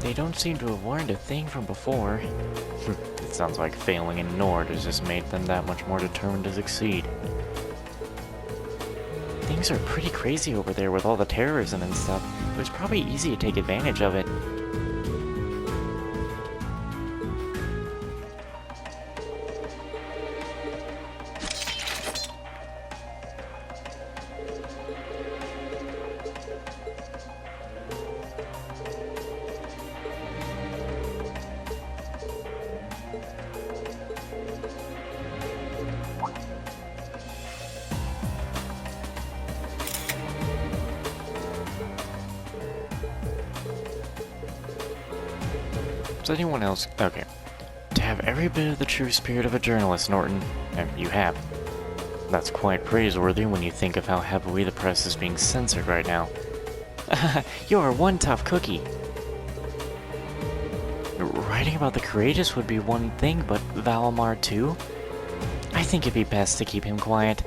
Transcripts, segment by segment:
They don't seem to have learned a thing from before. It sounds like failing in Nord has just made them that much more determined to succeed. Things are pretty crazy over there with all the terrorism and stuff. It was probably easy to take advantage of it. Does anyone else... Okay. To have every bit of the true spirit of a journalist, Norton, and you have. That's quite praiseworthy when you think of how heavily the press is being censored right now. You're one tough cookie. Writing about the courageous would be one thing, but Valimar too? I think it'd be best to keep him quiet.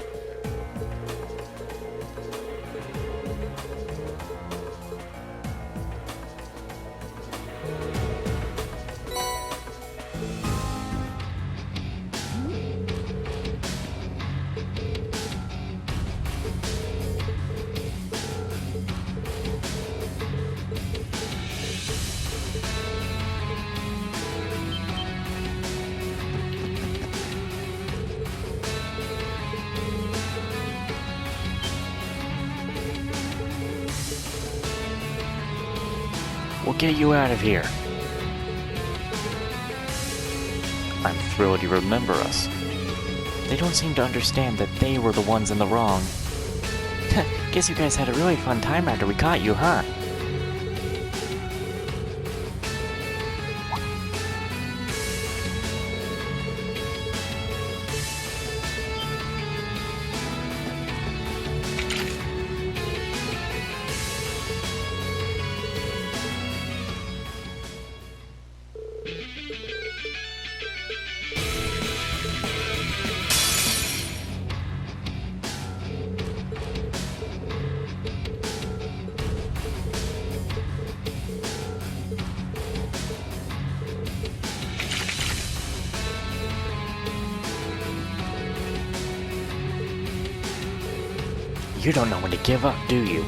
We'll get you out of here. I'm thrilled you remember us. They don't seem to understand that they were the ones in the wrong. Guess you guys had a really fun time after we caught you, huh? You don't know when to give up, do you?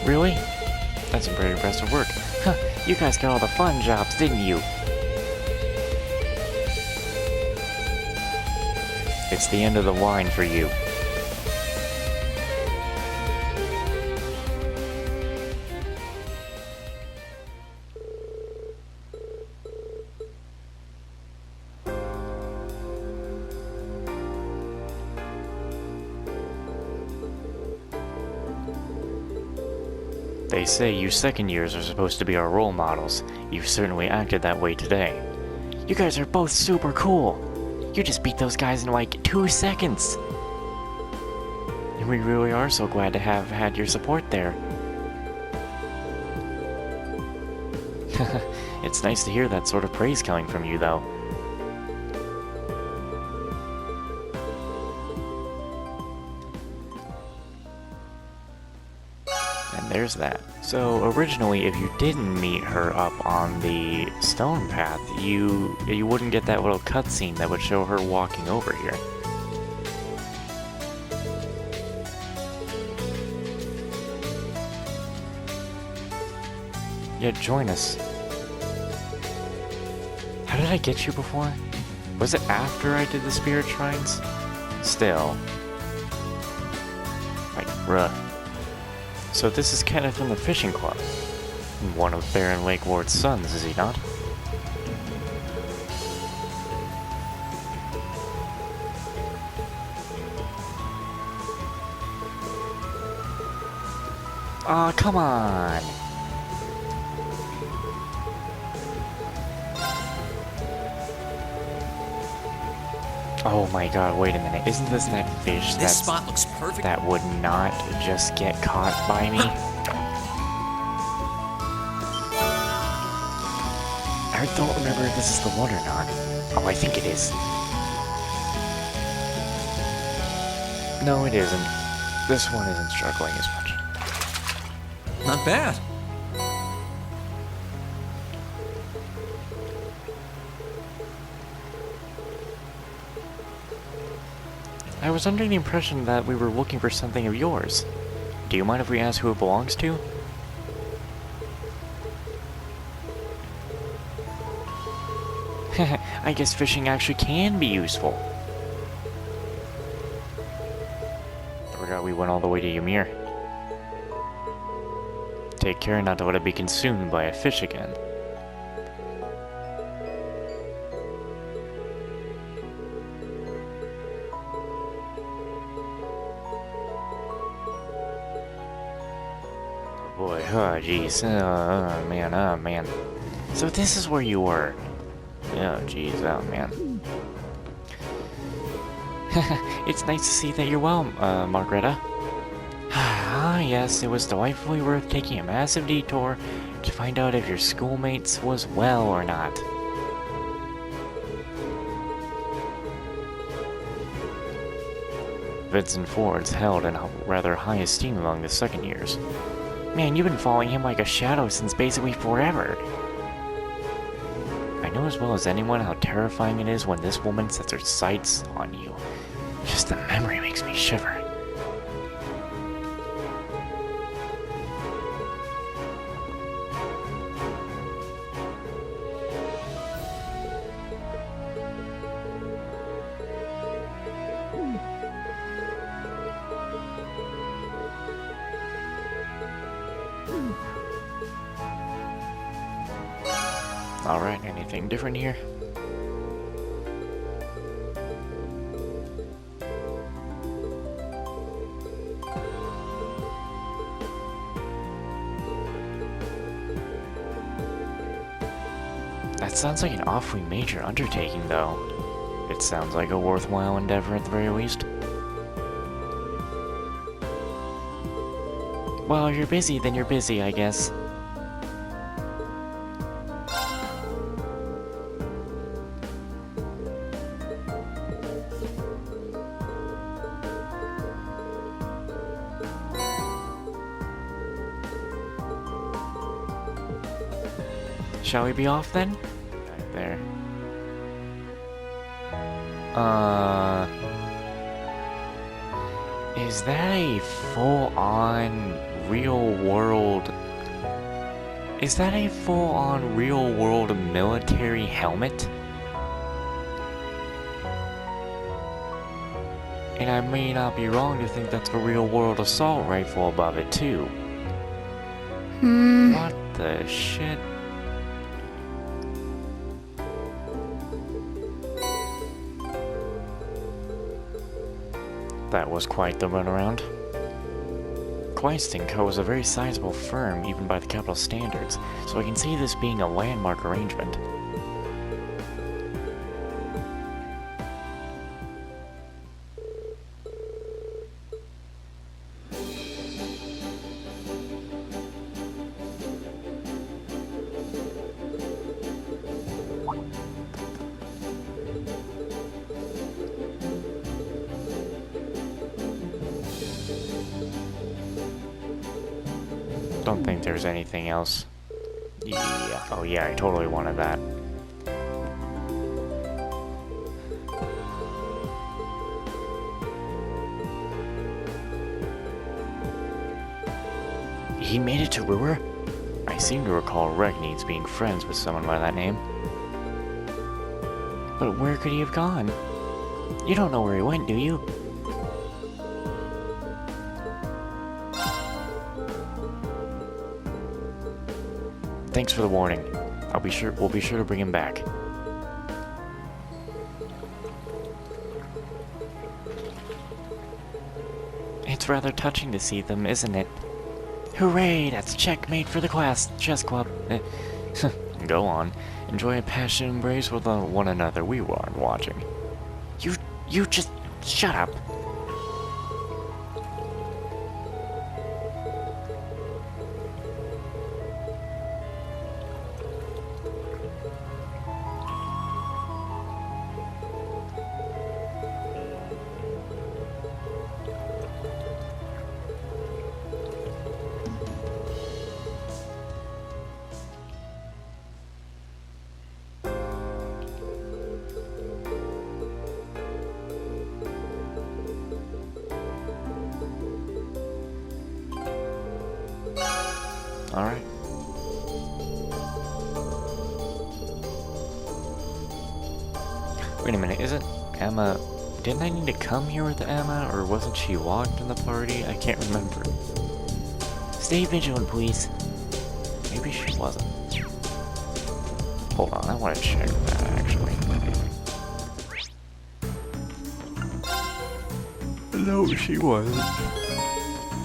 Really? That's some pretty impressive work. Huh, you guys got all the fun jobs, didn't you? It's the end of the line for you. They say you second years are supposed to be our role models. You've certainly acted that way today. You guys are both super cool. You just beat those guys in like 2 seconds. And we really are so glad to have had your support there. It's nice to hear that sort of praise coming from you, though. And there's that. So originally, if you didn't meet her up on the stone path, you wouldn't get that little cutscene that would show her walking over here. Yeah, join us. How did I get you before? Was it after I did the spirit shrines? Still. Like, bruh. So this is Kenneth from the fishing club. One of Baron Lake Ward's sons, is he not? Aw, come on! Oh my god, wait a minute. Isn't this that fish This spot looks perfect. that would not just get caught by me? I don't remember if this is the one or not. Oh, I think it is. No, it isn't. This one isn't struggling as much. Not bad. I was under the impression that we were looking for something of yours. Do you mind if we ask who it belongs to? I guess fishing actually can be useful. I forgot we went all the way to Ymir. Take care not to let it be consumed by a fish again. Oh boy, oh jeez, oh man. So this is where you were. Oh jeez, oh man. It's nice to see that you're well, Margreta. Ah, yes, it was delightfully worth taking a massive detour to find out if your schoolmates was well or not. Vincent Ford's held in rather high esteem among the second years. Man, you've been following him like a shadow since basically forever. I know as well as anyone how terrifying it is when this woman sets her sights on you. Just the memory makes me shiver. Alright, anything different here? That sounds like an awfully major undertaking, though. It sounds like a worthwhile endeavor at the very least. Well, if you're busy, then you're busy, I guess. Shall we be off then? Right there. Is that a full-on real-world... Is that a full-on real-world military helmet? And I may not be wrong to think that's a real-world assault rifle above it, too. What the shit? That was quite the runaround. Kleist & Co. is a very sizable firm, even by the capital standards, so I can see this being a landmark arrangement. Don't think there's anything else. Yeah. Oh yeah, I totally wanted that. He made it to Ruhr? I seem to recall Regnides being friends with someone by that name. But where could he have gone? You don't know where he went, do you? Thanks for the warning. We'll be sure to bring him back. It's rather touching to see them, isn't it? Hooray, that's checkmate for the class chess club. Go on. Enjoy a passionate embrace with one another. We weren't watching. You just shut up. Alright. Wait a minute, isn't Emma... Didn't I need to come here with Emma, or wasn't she locked in the party? I can't remember. Stay vigilant, please. Maybe she wasn't. Hold on, I want to check that, actually. No, she wasn't.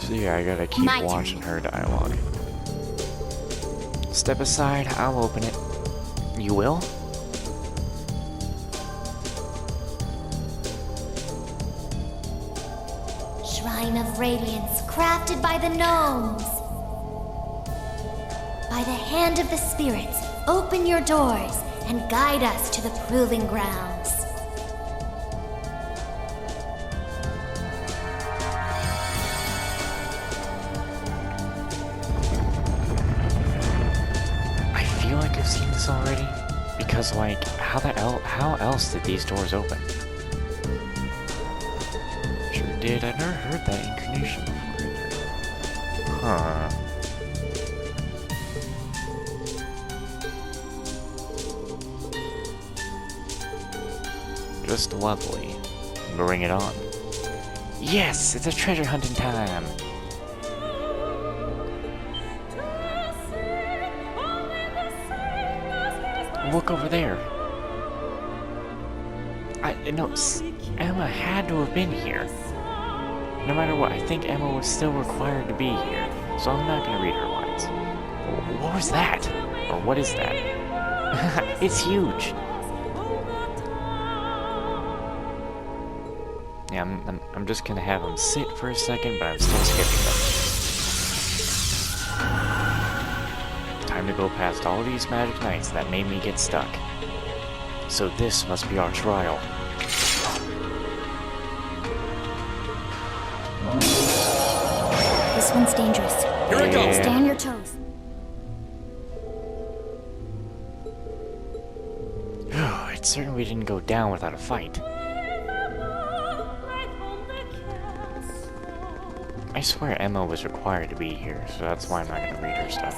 So yeah, I gotta keep watching her dialogue. Step aside, I'll open it. You will? Shrine of Radiance, crafted by the gnomes. By the hand of the spirits, open your doors and guide us to the proving grounds. I feel like I've seen this already. Because, like, how else did these doors open? Sure did. I never heard that incarnation before either. Huh. Just lovely. Bring it on. Yes! It's a treasure hunting time! Look over there. Emma had to have been here. No matter what, I think Emma was still required to be here, so I'm not gonna read her lines. What was that? Or what is that? It's huge! Yeah, I'm just gonna have them sit for a second, but I'm still skipping them. Time to go past all these magic nights that made me get stuck. So this must be our trial. This one's dangerous. Here it goes. Stay on your toes. It certainly didn't go down without a fight. I swear Emma was required to be here, so that's why I'm not gonna read her stuff.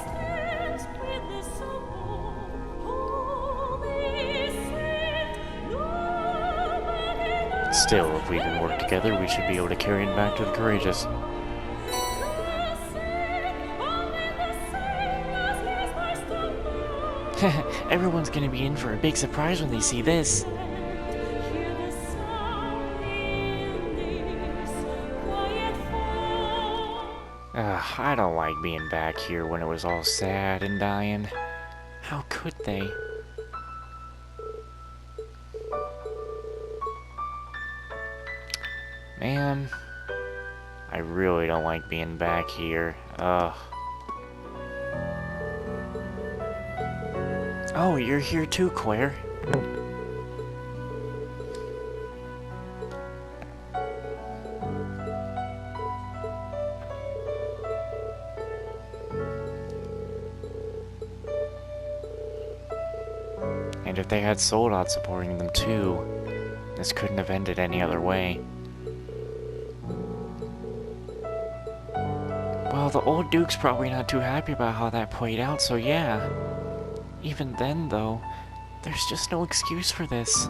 Still, if we can work together, we should be able to carry it back to the courageous. Everyone's gonna be in for a big surprise when they see this. I don't like being back here when it was all sad and dying. How could they? Man, I really don't like being back here. Ugh. Oh, you're here too, Claire. And if they had Soldat supporting them too, this couldn't have ended any other way. Well, the old Duke's probably not too happy about how that played out, so yeah. Even then, though, there's just no excuse for this.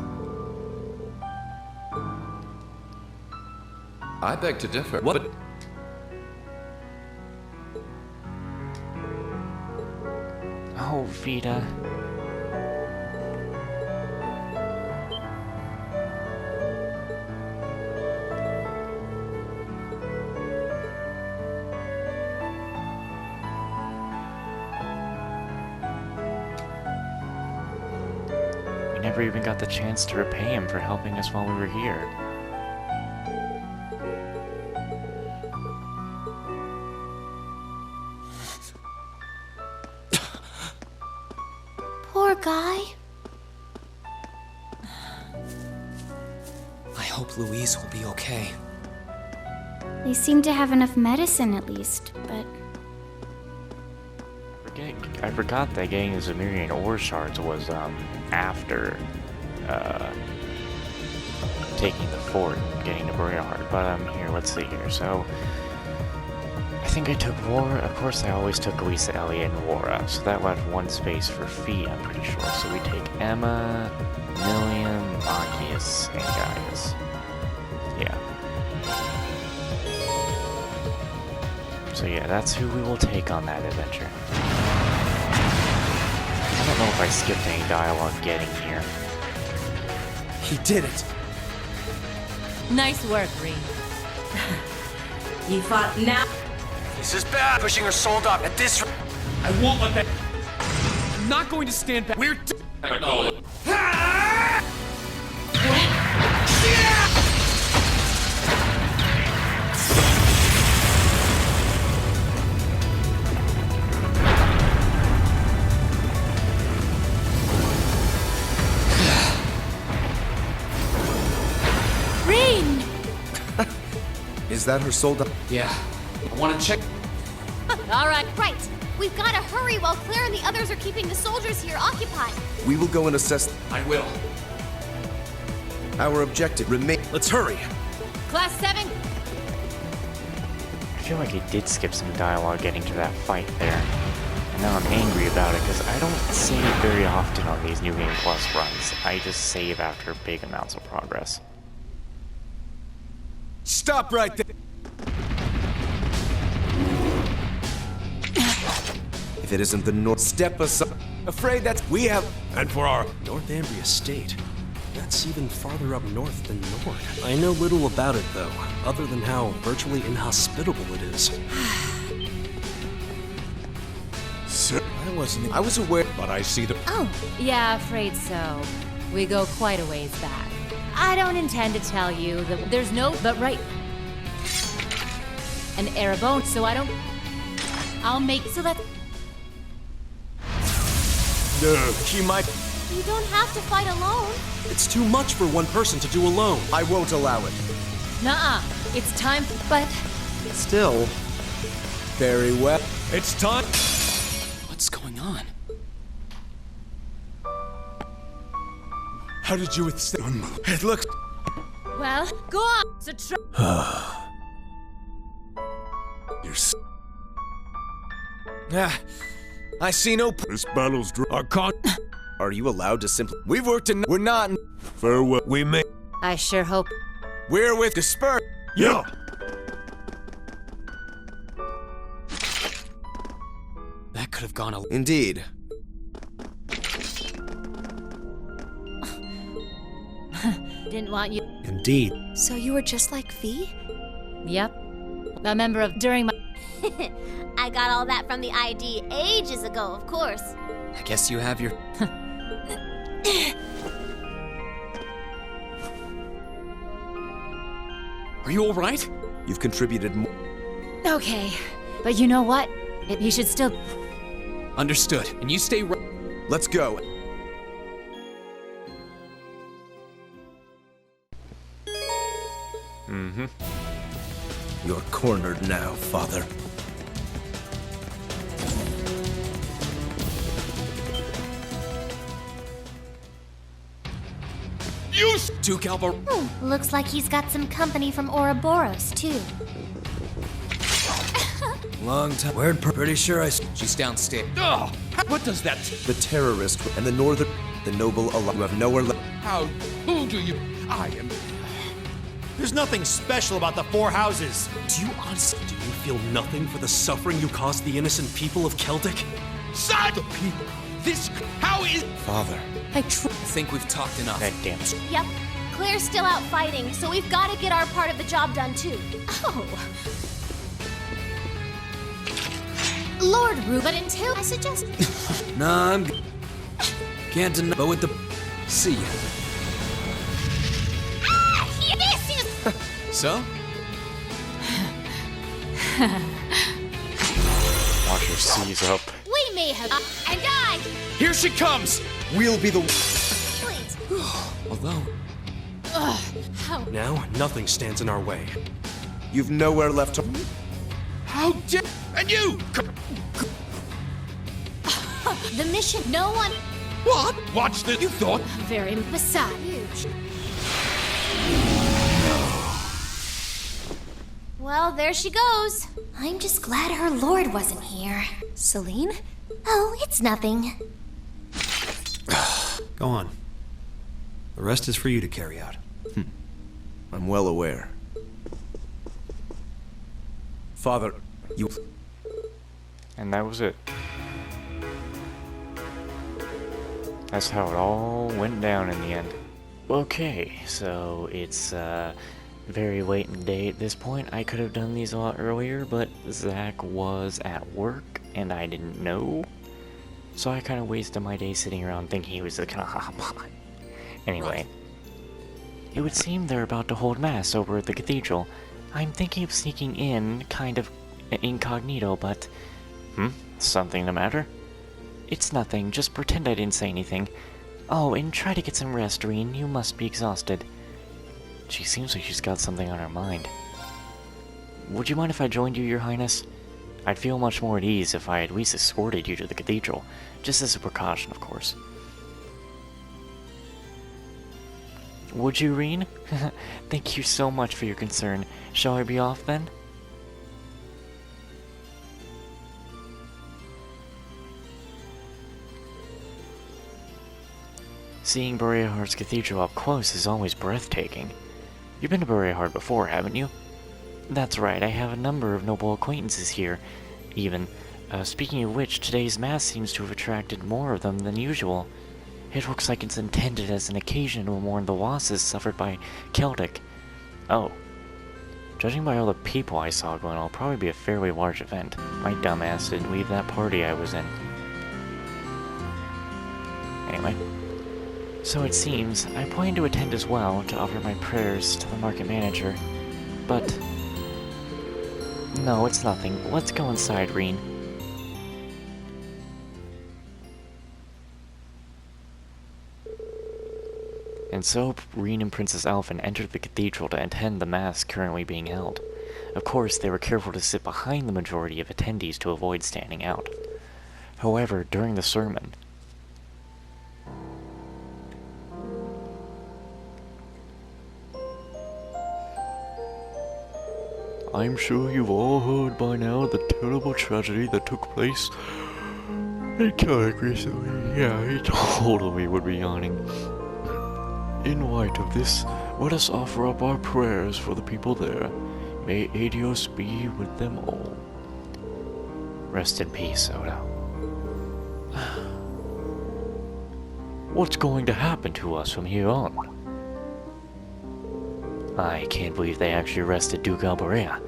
I beg to differ. What? But Oh, Vita. never even got the chance to repay him for helping us while we were here. Poor guy. I hope Louise will be okay. They seem to have enough medicine at least, but... I forgot that getting the Zemirian ore shards was, after, taking the fort and getting the Briarheart. But, here, let's see here. So, I think I took Wara. Of course, I always took Lisa, Elliot, and Wara. So that left one space for Fee, I'm pretty sure. So we take Emma, Million, Machias, and Gaius. Yeah. So yeah, that's who we will take on that adventure. I don't know if I skipped any dialogue getting here. He did it! Nice work, Reed. You fought now. This is bad! Pushing her sold up at this... I won't let that. I'm not going to stand back. We're. Reed! Is that her sold up? Yeah. I want to check. All right. Right! We've got to hurry while Claire and the others are keeping the soldiers here occupied. We will go and assess... I will. Our objective remain... Let's hurry! Class 7. I feel like I did skip some dialogue getting to that fight there. And now I'm angry about it because I don't save very often on these New Game Plus runs. I just save after big amounts of progress. Stop right there! If it isn't the North, step aside. Afraid that we have... And for our Northumbria state, that's even farther up north than Nord. I know little about it, though, other than how virtually inhospitable it is. Sir, I was aware, But I see the... Oh, yeah, afraid so. We go quite a ways back. I don't intend to tell you that there's no but right. An Arabone, so I don't... I'll make so that... No, she might... You don't have to fight alone. It's too much for one person to do alone. I won't allow it. Nuh-uh. It's time, but... Still... Very well. It's time... What's going on? How did you withstand... It looks... Well, go on. So try... You're I see no... This battle's our con... Are you allowed to simply... We've worked in... We're not... Farewell. We may... I sure hope... We're with Disperse. Yeah! That could have gone a... Indeed. Didn't want you... Indeed. So you were just like Fee? Yep. A member of... During my... I got all that from the ID ages ago, of course. I guess you have your... Are you all right? You've contributed more... Okay. But you know what? You should still... Understood. And you stay right. Let's go. Mm-hmm. You're cornered now, Father. Duke Alva. Looks like he's got some company from Ouroboros, too. Long time. We're pretty sure I... She's downstairs. Ugh! What does that? The terrorist and the northern... The noble alike who have nowhere left. How? Who do you? I am. There's nothing special about the four houses. Do you honestly... Do you feel nothing for the suffering you caused the innocent people of Celdic? Side the people. This. How is? Father. I think we've talked enough. That damn... Yep. Claire's still out fighting, so we've got to get our part of the job done, too. Oh. Lord Rue, but until I suggest... Nah, I'm... Can't deny... But with the... See ya. So? Watch her seize up. We may have. And I. Here she comes! We'll be the... Wait. Although, Now, nothing stands in our way. you've nowhere left to... How dare... And you! The mission. No one. What? Watch this. You thought... Very beside you. Well, there she goes. I'm just glad her lord wasn't here. Celine? Oh, it's nothing. Go on. The rest is for you to carry out. I'm well aware. Father, you... And that was it. That's how it all went down in the end. Okay, so it's very late in the day at this point. I could have done these a lot earlier, but Zach was at work and I didn't know. So I kind of wasted my day sitting around thinking he was gonna hop on. Anyway, it would seem they're about to hold mass over at the cathedral. I'm thinking of sneaking in, kind of incognito, but... Something the matter? It's nothing, just pretend I didn't say anything. Oh, and try to get some rest, Reen. You must be exhausted. She seems like she's got something on her mind. Would you mind if I joined you, Your Highness? I'd feel much more at ease if I at least escorted you to the cathedral. Just as a precaution, of course. Would you, Reen? Thank you so much for your concern. Shall I be off, then? Seeing Boreahart's cathedral up close is always breathtaking. You've been to Boreahart before, haven't you? That's right, I have a number of noble acquaintances here, even. Speaking of which, today's mass seems to have attracted more of them than usual. It looks like it's intended as an occasion to mourn the losses suffered by Celdic. Oh. Judging by all the people I saw going, it'll probably be a fairly large event. My dumbass didn't leave that party I was in. Anyway. So it seems, I plan to attend as well to offer my prayers to the market manager. But... no, it's nothing. Let's go inside, Reen. And so, Reen and Princess Alfin entered the cathedral to attend the mass currently being held. Of course, they were careful to sit behind the majority of attendees to avoid standing out. However, during the sermon, I'm sure you've all heard by now the terrible tragedy that took place in Celdic recently. Yeah, he totally would be yawning. In light of this, let us offer up our prayers for the people there. May Adios be with them all. Rest in peace, Oda. What's going to happen to us from here on? I can't believe they actually arrested Duke Alborea.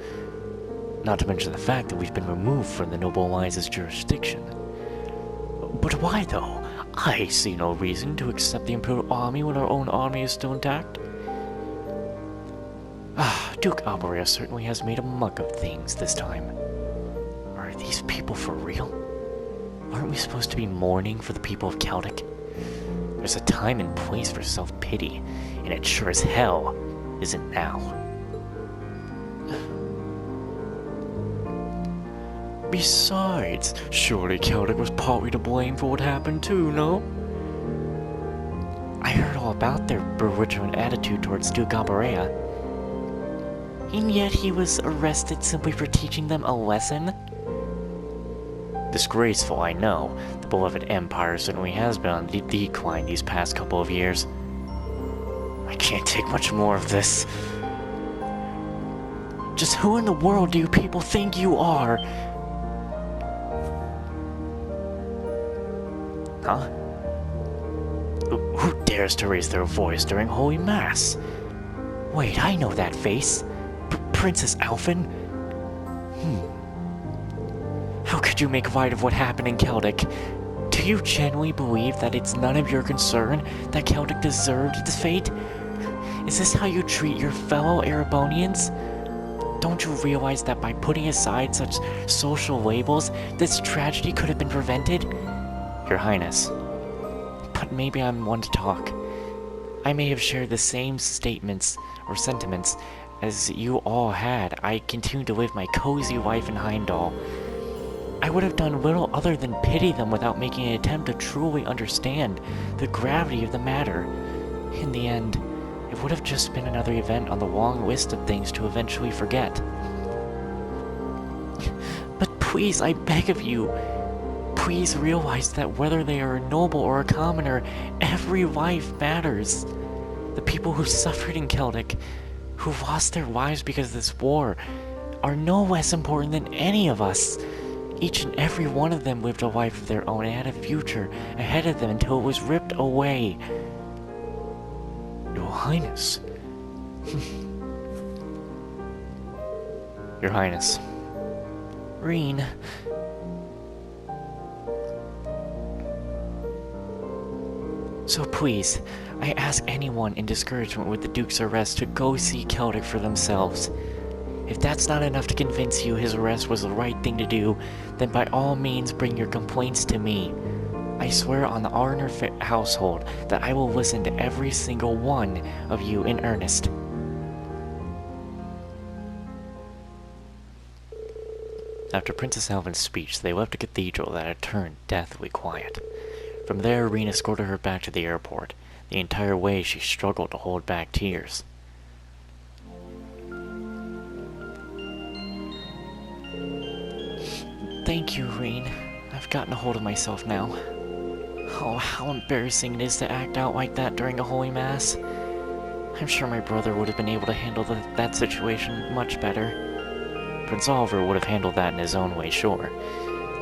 Not to mention the fact that we've been removed from the Noble Alliance's jurisdiction. But why, though? I see no reason to accept the Imperial Army when our own army is still intact. Duke Alborea certainly has made a muck of things this time. Are these people for real? Aren't we supposed to be mourning for the people of Celdic? There's a time and place for self-pity, and it sure as hell isn't now. Besides, surely Celdic was partly to blame for what happened too, no? I heard all about their belligerent attitude towards Duke Alborea. And yet he was arrested simply for teaching them a lesson? Disgraceful, I know. The beloved Empire certainly has been on the decline these past couple of years. I can't take much more of this. Just who in the world do you people think you are? Huh? Who dares to raise their voice during Holy Mass? Wait, I know that face. Princess Alfin? How could you make light of what happened in Celdic? Do you genuinely believe that it's none of your concern that Celdic deserved its fate? Is this how you treat your fellow Erebonians? Don't you realize that by putting aside such social labels, this tragedy could have been prevented? Your Highness. But maybe I'm one to talk. I may have shared the same statements or sentiments as you all had. I continue to live my cozy life in Heimdall. I would have done little other than pity them without making an attempt to truly understand the gravity of the matter. In the end, it would have just been another event on the long list of things to eventually forget. But please, I beg of you, please realize that whether they are a noble or a commoner, every life matters. The people who suffered in Celdic, who lost their lives because of this war, are no less important than any of us. Each and every one of them lived a life of their own and had a future ahead of them until it was ripped away. Your Highness. Your Highness. Reen. So please, I ask anyone in discouragement with the Duke's arrest to go see Celdic for themselves. If that's not enough to convince you his arrest was the right thing to do, then by all means bring your complaints to me. I swear on the Arner household that I will listen to every single one of you in earnest. After Princess Alfin's speech, they left a cathedral that had turned deathly quiet. From there, Reen escorted her back to the airport. The entire way, she struggled to hold back tears. Thank you, Reen. I've gotten a hold of myself now. Oh, how embarrassing it is to act out like that during a holy mass. I'm sure my brother would have been able to handle that situation much better. Prince Oliver would have handled that in his own way, sure.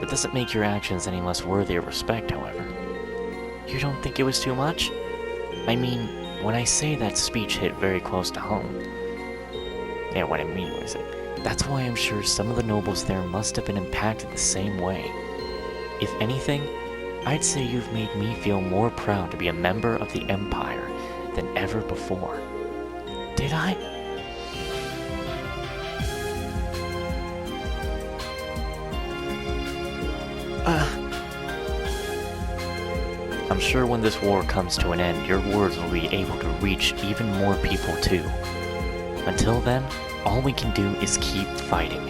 That doesn't make your actions any less worthy of respect, however. You don't think it was too much? I mean, when I say that speech hit very close to home. Yeah, what I mean was that's why I'm sure some of the nobles there must have been impacted the same way. If anything, I'd say you've made me feel more proud to be a member of the Empire than ever before. Did I? I'm sure when this war comes to an end, your words will be able to reach even more people too. Until then, all we can do is keep fighting.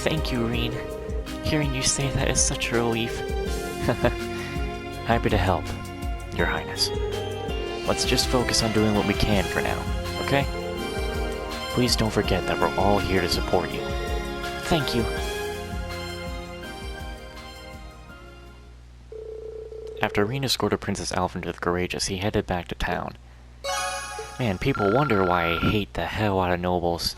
Thank you, Reen. Hearing you say that is such a relief. Happy to help, Your Highness. Let's just focus on doing what we can for now, okay? Please don't forget that we're all here to support you. Thank you. After Reen escorted Princess Alfin to the Courageous, he headed back to town. Man, people wonder why I hate the hell out of nobles.